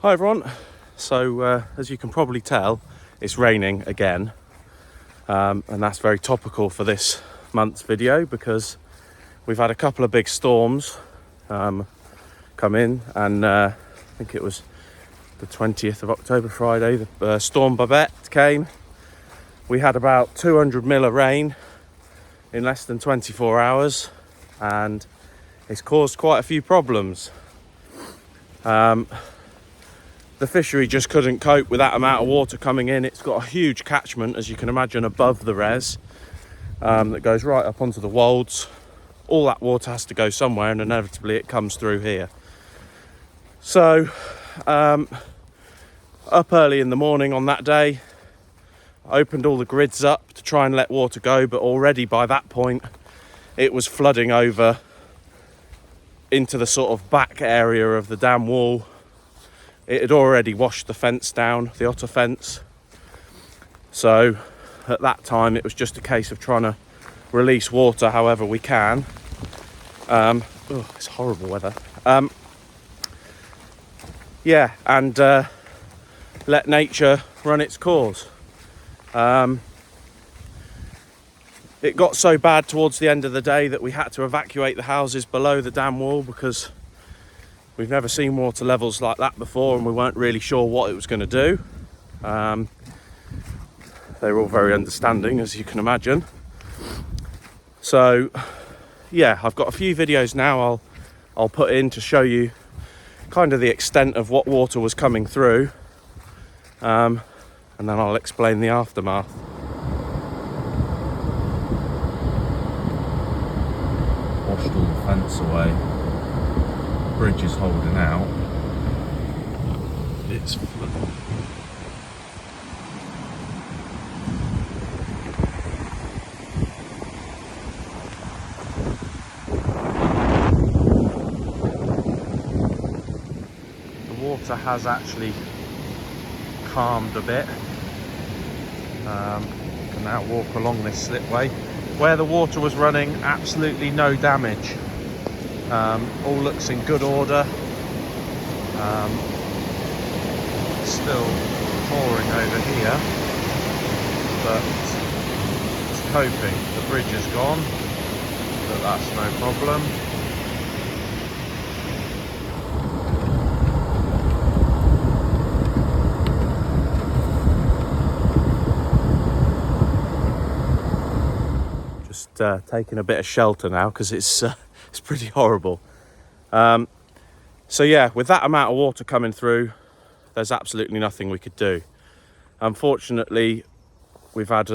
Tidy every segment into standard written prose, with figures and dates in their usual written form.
Hi everyone. So as you can probably tell, it's raining again, and that's very topical for this month's video because we've had a couple of big storms come in, and I think it was the 20th of October, Friday, the Storm Babet came. We had about 200 mil of rain in less than 24 hours, and it's caused quite a few problems. The fishery just couldn't cope with that amount of water coming in. It's got a huge catchment, as you can imagine, above the res that goes right up onto the wolds. All that water has to go somewhere, and inevitably it comes through here. So up early in the morning on that day, I opened all the grids up to try and let water go, but already by that point it was flooding over into the sort of back area of the dam wall. It had already washed the fence down, the otter fence. So at that time it was just a case of trying to release water however we can. It's horrible weather. And let nature run its course. It got so bad towards the end of the day that we had to evacuate the houses below the dam wall because we've never seen water levels like that before, and we weren't really sure what it was going to do. They were all very understanding, as you can imagine. So yeah, I've got a few videos now I'll put in to show you kind of the extent of what water was coming through, and then I'll explain the aftermath. Washed all the fence away. Bridge is holding out. It's flooding. The water has actually calmed a bit. You can now walk along this slipway. Where the water was running, absolutely no damage. All looks in good order. Still pouring over here, but it's coping. The bridge is gone, but that's no problem. Just taking a bit of shelter now because it's pretty horrible. So yeah, with that amount of water coming through, there's absolutely nothing we could do. Unfortunately, we've had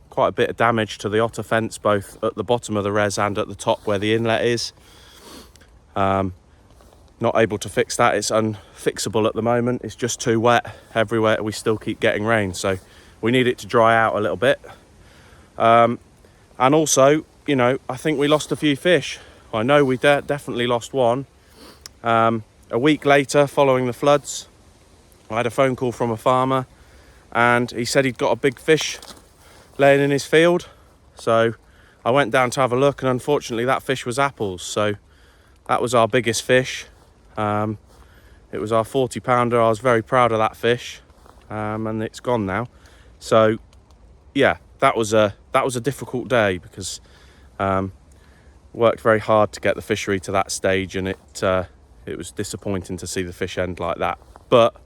quite a bit of damage to the otter fence, both at the bottom of the res and at the top where the inlet is. Not able to fix that. It's unfixable at the moment. It's just too wet everywhere. We still keep getting rain, so we need it to dry out a little bit. And also, you know, I think we lost a few fish. I know we definitely lost one. A week later, following the floods, I had a phone call from a farmer, and he said he'd got a big fish laying in his field. So I went down to have a look, and unfortunately that fish was apples. So that was our biggest fish. It was our 40-pounder. I was very proud of that fish, and it's gone now. So yeah, that was a difficult day because worked very hard to get the fishery to that stage, and it was disappointing to see the fish end like that. But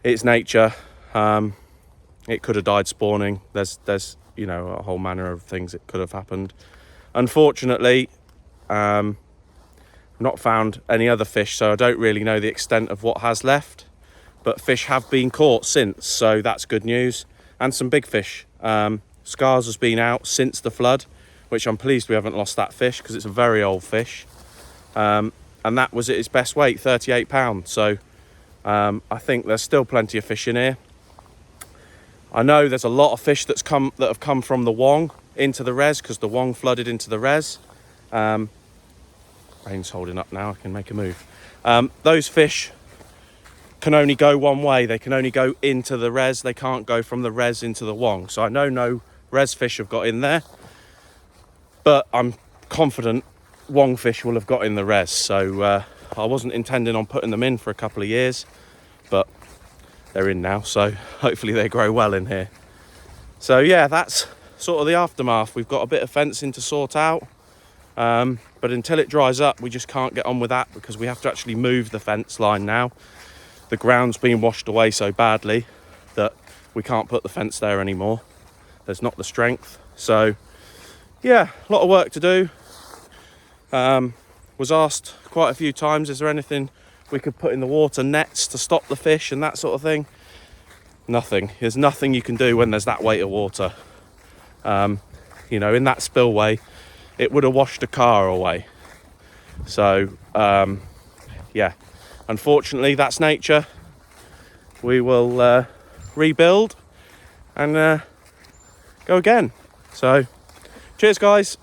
it's nature. It could have died spawning. There's you know, a whole manner of things that could have happened. Unfortunately, not found any other fish, so I don't really know the extent of what has left. But fish have been caught since, so that's good news. And some big fish. Scars has been out since the flood, which I'm pleased we haven't lost that fish because it's a very old fish. And that was at its best weight, 38 pounds. So I think there's still plenty of fish in here. I know there's a lot of fish that have come from the Wong into the res because the Wong flooded into the res. Rain's holding up now, I can make a move. Those fish can only go one way. They can only go into the res. They can't go from the res into the Wong. So I know no res fish have got in there, but I'm confident Wong fish will have got in the res. So I wasn't intending on putting them in for a couple of years, but they're in now, so hopefully they grow well in here. So yeah, that's sort of the aftermath. We've got a bit of fencing to sort out, but until it dries up, we just can't get on with that, because we have to actually move the fence line now. The ground's been washed away so badly that we can't put the fence there anymore. There's not the strength. So yeah, a lot of work to do. Was asked quite a few times, is there anything we could put in the water, nets to stop the fish and that sort of thing? Nothing. There's nothing you can do when there's that weight of water. You know, in that spillway, it would have washed a car away. So yeah, unfortunately, that's nature. We will rebuild and go again. So cheers, guys.